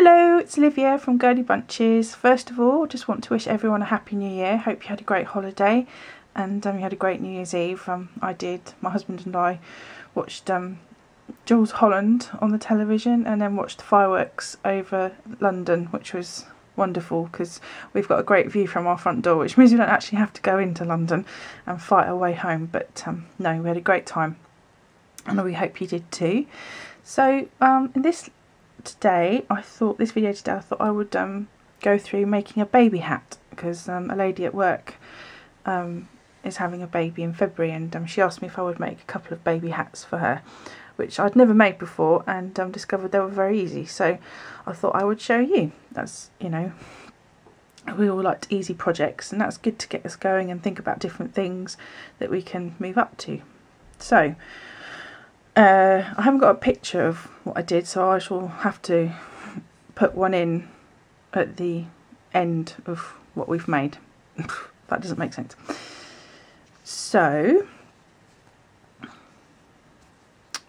Hello, it's Olivia from Girlybunches. First of all, just want to wish everyone a happy new year. Hope you had a great holiday and you had a great New Year's Eve. I did. My husband and I watched Jules Holland on the television and then watched the fireworks over London, which was wonderful because we've got a great view from our front door, which means we don't actually have to go into London and fight our way home. But no, we had a great time and we hope you did too. So today I thought I would go through making a baby hat because a lady at work is having a baby in February, and she asked me if I would make a couple of baby hats for her, which I'd never made before, and discovered they were very easy, so I thought I would show you. That's, you know, we all liked easy projects, and that's good to get us going and think about different things that we can move up to. So I haven't got a picture of what I did, so I shall have to put one in at the end of what we've made. That doesn't make sense. So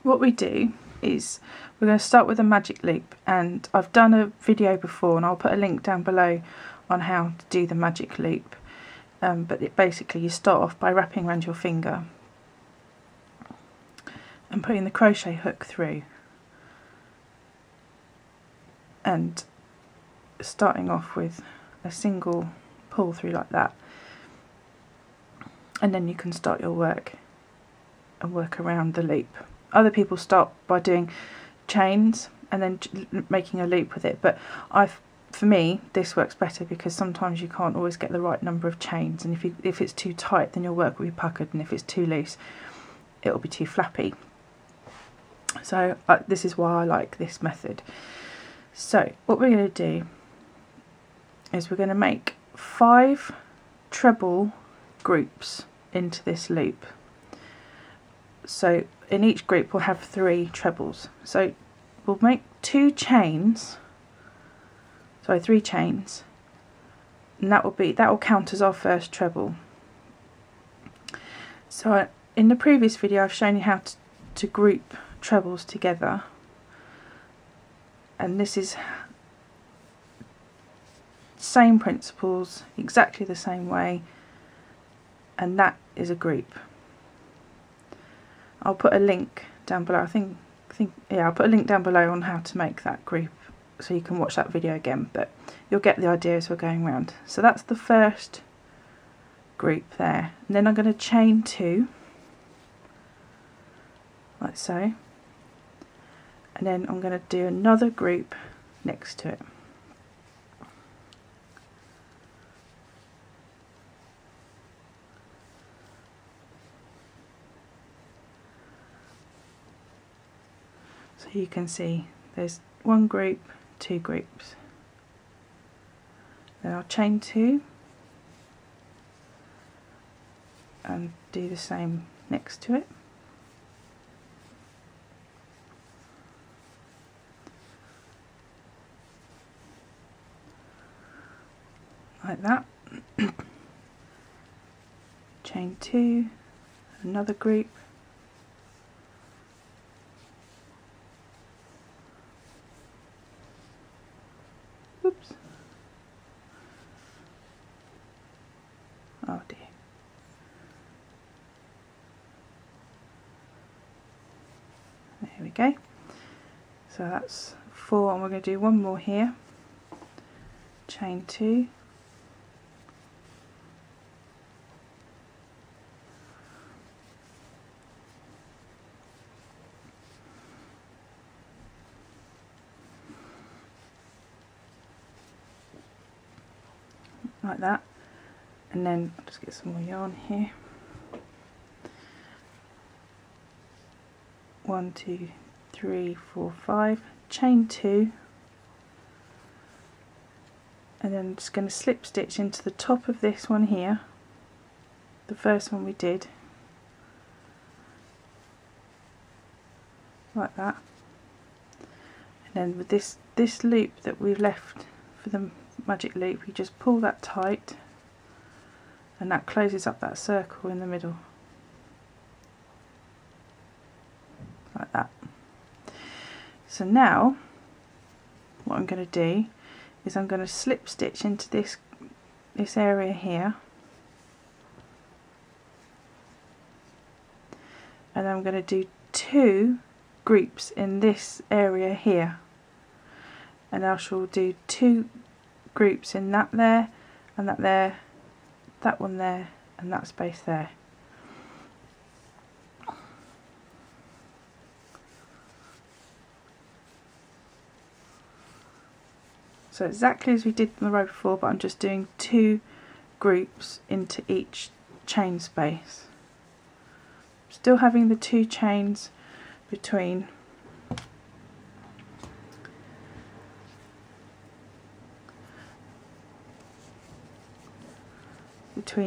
what we do is we're going to start with a magic loop, and I've done a video before and I'll put a link down below on how to do the magic loop, but basically you start off by wrapping around your finger and putting the crochet hook through and starting off with a single pull through like that, and then you can start your work and work around the loop. Other people start by doing chains and then making a loop with it, but for me this works better because sometimes you can't always get the right number of chains, and if it's too tight then your work will be puckered, and if it's too loose it'll be too flappy. So this is why I like this method. So what we're going to do is we're going to make 5 treble groups into this loop. So in each group we'll have 3 trebles. So we'll make 3 chains, and that will count as our first treble. So in the previous video I've shown you how to group trebles together, and this is same principles, exactly the same way, and that is a group. I'll put a link down below. I'll put a link down below on how to make that group so you can watch that video again, but you'll get the idea as we're going around. So that's the first group there, and then I'm going to chain 2 like so, and then I'm going to do another group next to it. So you can see there's 1 group, 2 groups. Then I'll chain 2 and do the same next to it. Like that. Chain 2, another group, oops, oh dear, there we go. So that's 4, and we're going to do 1 more here, chain 2, like that, and then I'll just get some more yarn here. 1, 2, 3, 4, 5, chain 2, and then I'm just going to slip stitch into the top of this one here, the first one we did, like that, and then with this loop that we've left for the magic loop, you just pull that tight and that closes up that circle in the middle, like that. So now what I'm going to do is I'm going to slip stitch into this area here, and I'm going to do 2 groups in this area here, and I shall do 2 groups in that there, and that there, that one there, and that space there. So exactly as we did in the row before, but I'm just doing 2 groups into each chain space. Still having the 2 chains between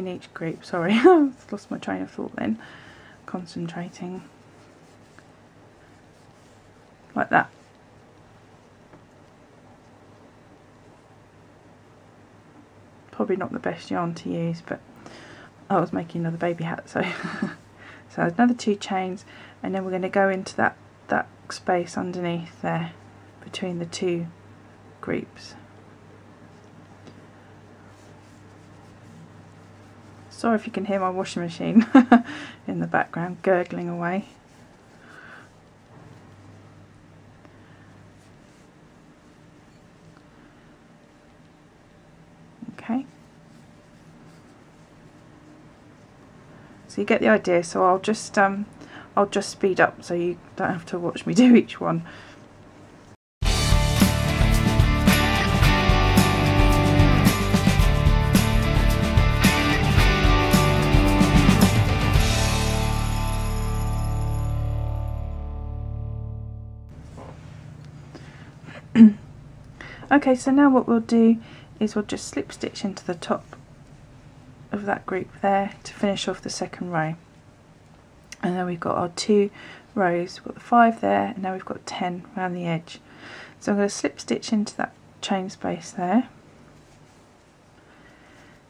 each group. Sorry, I've lost my train of thought then. Concentrating. Like that. Probably not the best yarn to use, but I was making another baby hat, so so another 2 chains, and then we're going to go into that space underneath there between the 2 groups. Sorry if you can hear my washing machine in the background gurgling away. Okay, so you get the idea. So I'll just speed up so you don't have to watch me do each one. Okay, so now what we'll do is we'll just slip stitch into the top of that group there to finish off the second row, and then we've got our 2 rows. We've got the 5 there, and now we've got 10 around the edge. So I'm going to slip stitch into that chain space there,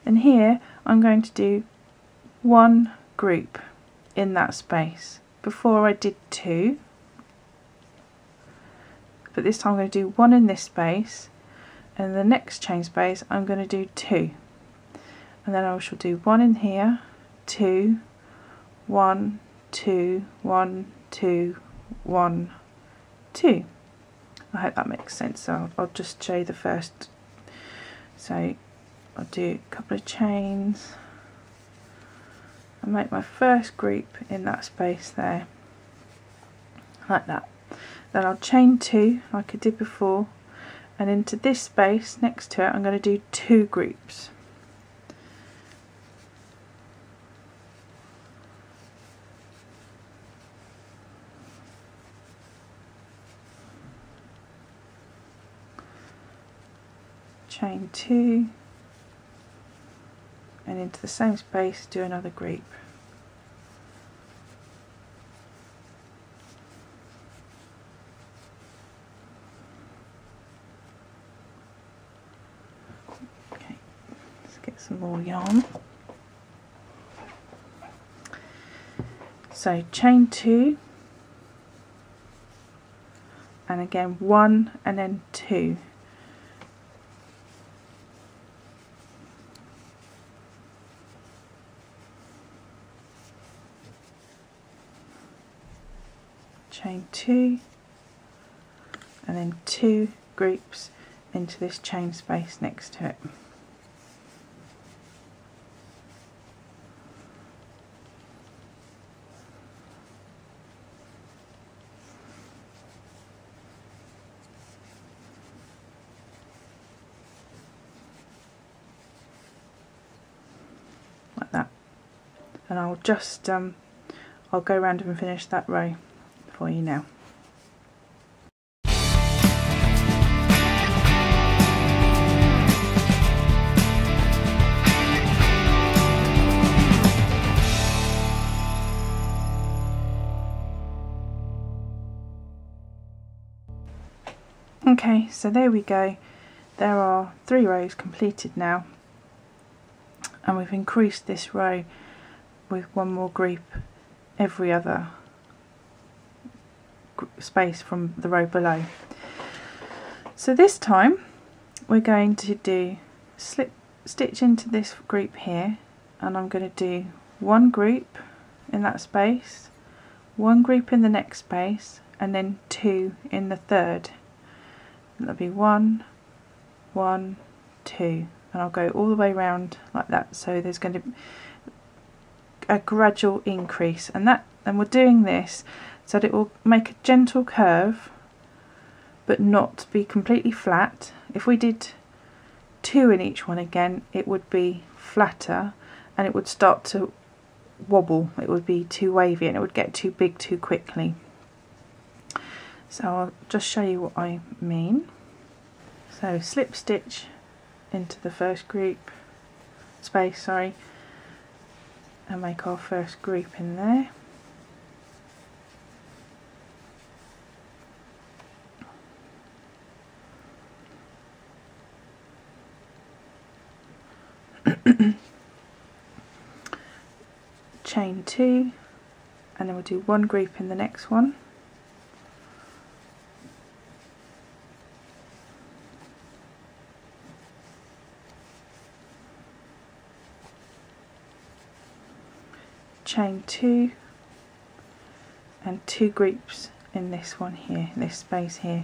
and here I'm going to do 1 group in that space. Before I did 2, but this time I'm going to do 1 in this space, and the next chain space I'm going to do 2, and then I shall do 1 in here, 2, 1, 2, 1, 2, 1, 2. I hope that makes sense. So I'll just show you the first. So I'll do a couple of chains and make my first group in that space there, like that. Then I'll chain 2 like I did before, and into this space next to it I'm going to do 2 groups. Chain 2, and into the same space do another group. Okay, let's get some more yarn. So chain 2, and again 1 and then 2. Chain 2, and then 2 groups into this chain space next to it. Like that. And I'll just I'll go around and finish that row for you now. Okay, so there we go. There are 3 rows completed now, and we've increased this row with 1 more group every other space from the row below. So this time we're going to do slip stitch into this group here, and I'm going to do one group in that space, one group in the next space, and then two in the third. And that'll be 1, 1, 2, and I'll go all the way around like that. So there's going to be a gradual increase, and we're doing this so that it will make a gentle curve but not be completely flat. If we did 2 in each one again, it would be flatter and it would start to wobble. It would be too wavy and it would get too big too quickly. So I'll just show you what I mean. So slip stitch into the first group space, sorry, and make our first group in there. Chain 2, and then we'll do one group in the next one. Chain 2 and 2 groups in this one here, this space here.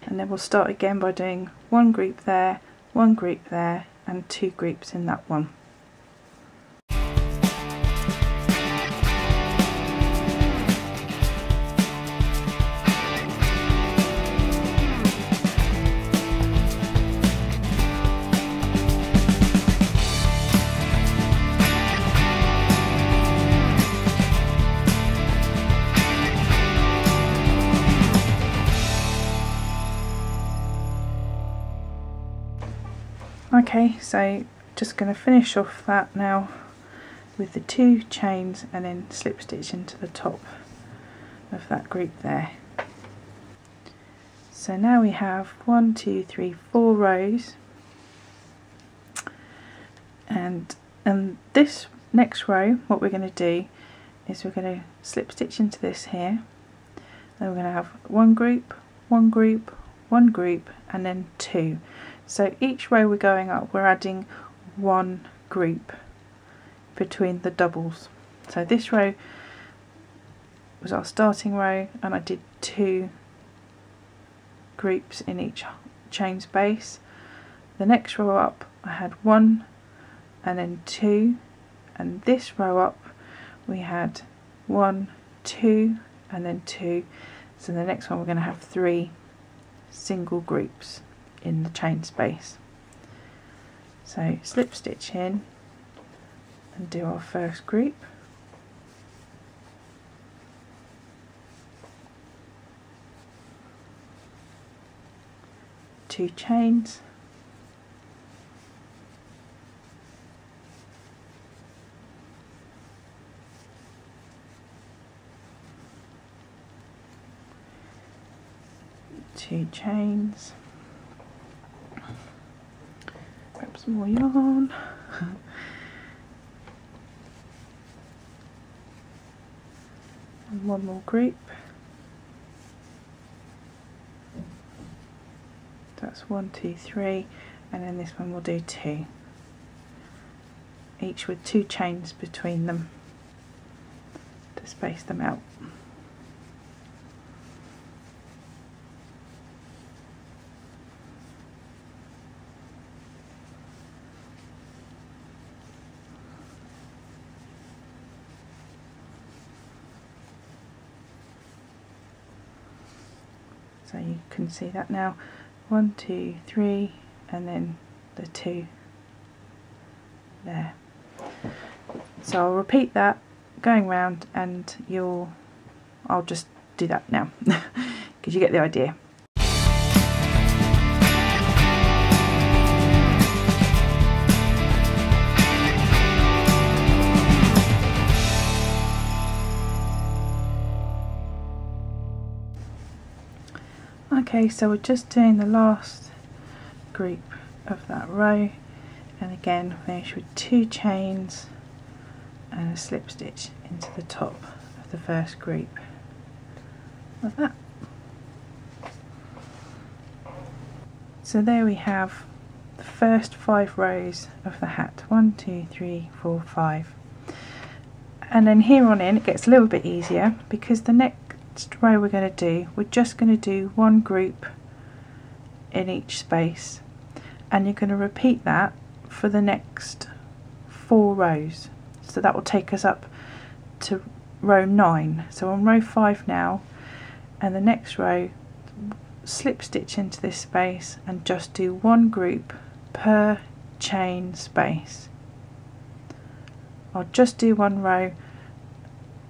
And then we'll start again by doing one group there, one group there, and 2 groups in that one. Okay, so just going to finish off that now with the 2 chains and then slip stitch into the top of that group there. So now we have 1, 2, 3, 4 rows, and this next row what we're going to do is we're going to slip stitch into this here, then we're going to have one group, one group, one group, and then 2. So each row we're going up, we're adding one group between the doubles. So this row was our starting row, and I did 2 groups in each chain space. The next row up I had 1 and then 2, and this row up we had 1, 2 and then 2. So the next one we're going to have 3 single groups in the chain space. So slip stitch in and do our first group, two chains, two chains, grab some more yarn, and one more group. That's 1, 2, 3, and then this one we'll do 2, each with 2 chains between them to space them out. So you can see that now, 1, 2, 3, and then the 2 there. So I'll repeat that going round, and I'll just do that now because you get the idea. Okay, so we're just doing the last group of that row, and again finish with 2 chains and a slip stitch into the top of the first group like that. So there we have the first 5 rows of the hat. 1, 2, 3, 4, 5. And then here on in it gets a little bit easier, because the next row we're going to do, we're just going to do 1 group in each space, and you're going to repeat that for the next 4 rows. So that will take us up to row 9. So on row 5 now, and the next row, slip stitch into this space and just do 1 group per chain space. I'll just do 1 row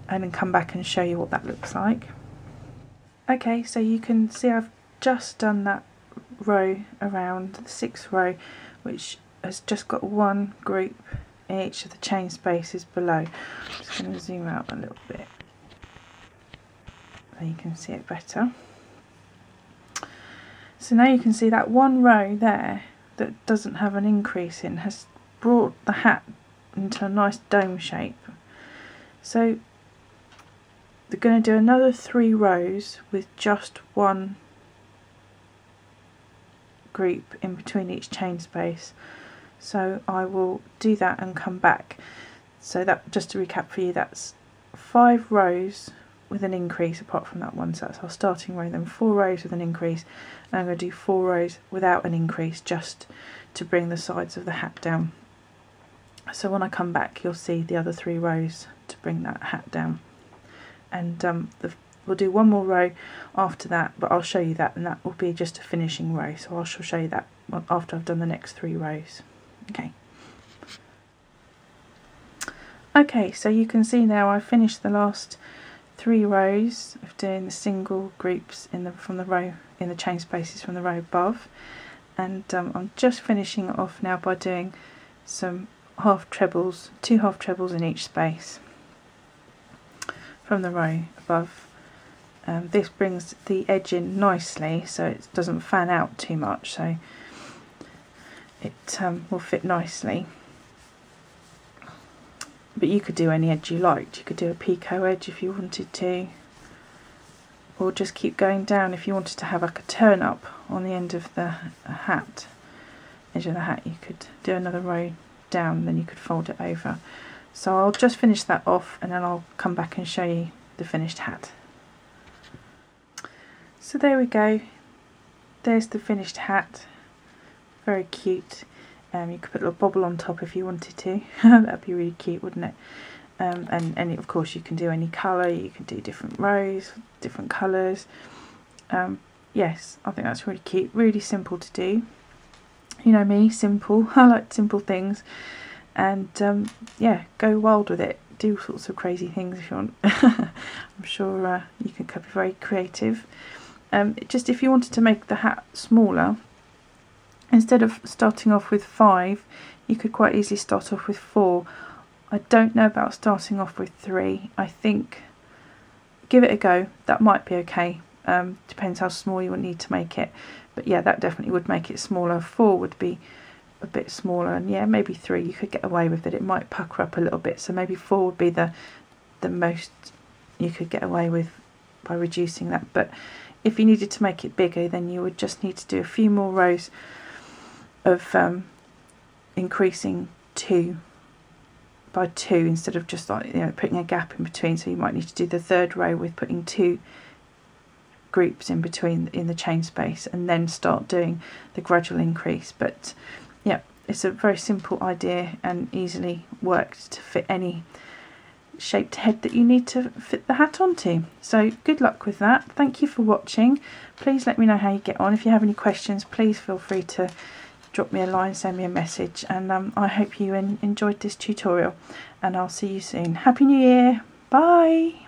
and then come back and show you what that looks like. Okay, so you can see I've just done that row around the 6th row, which has just got 1 group in each of the chain spaces below. I'm just going to zoom out a little bit so you can see it better. So now you can see that 1 row there that doesn't have an increase in has brought the hat into a nice dome shape. So they're going to do another 3 rows with just 1 group in between each chain space. So I will do that and come back. So that, just to recap for you, that's 5 rows with an increase apart from that one. So that's our starting row, then 4 rows with an increase, and I'm going to do 4 rows without an increase just to bring the sides of the hat down. So when I come back you'll see the other 3 rows to bring that hat down, and we'll do 1 more row after that, but I'll show you that, and that will be just a finishing row, so I shall show you that after I've done the next 3 rows. Okay, so you can see now I've finished the last 3 rows of doing the single groups in the chain spaces from the row above, and I'm just finishing it off now by doing some half trebles, 2 half trebles in each space from the row above. This brings the edge in nicely so it doesn't fan out too much, so it will fit nicely. But you could do any edge you liked. You could do a picot edge if you wanted to, or just keep going down if you wanted to have like a turn up on the end of the hat, edge of the hat. You could do another row down, then you could fold it over. So I'll just finish that off and then I'll come back and show you the finished hat. So there we go, there's the finished hat, very cute. You could put a little bobble on top if you wanted to. That'd be really cute, wouldn't it? And of course you can do any colour, you can do different rows, different colours. Yes, I think that's really cute, really simple to do. You know me, simple, I like simple things. And yeah, go wild with it, do all sorts of crazy things if you want. I'm sure you can be very creative. Just if you wanted to make the hat smaller, instead of starting off with 5, you could quite easily start off with 4. I don't know about starting off with 3. I think give it a go, that might be okay. Depends how small you would need to make it, but yeah, that definitely would make it smaller. 4 would be a bit smaller, and yeah, maybe 3 you could get away with it. It might pucker up a little bit, so maybe 4 would be the most you could get away with by reducing that. But if you needed to make it bigger, then you would just need to do a few more rows of increasing 2 by 2 instead of just like, you know, putting a gap in between. So you might need to do the 3rd row with putting 2 groups in between in the chain space, and then start doing the gradual increase. But yeah, it's a very simple idea and easily worked to fit any shaped head that you need to fit the hat onto. So good luck with that. Thank you for watching. Please let me know how you get on. If you have any questions, please feel free to drop me a line, send me a message, and I hope you enjoyed this tutorial, and I'll see you soon. Happy New Year. Bye.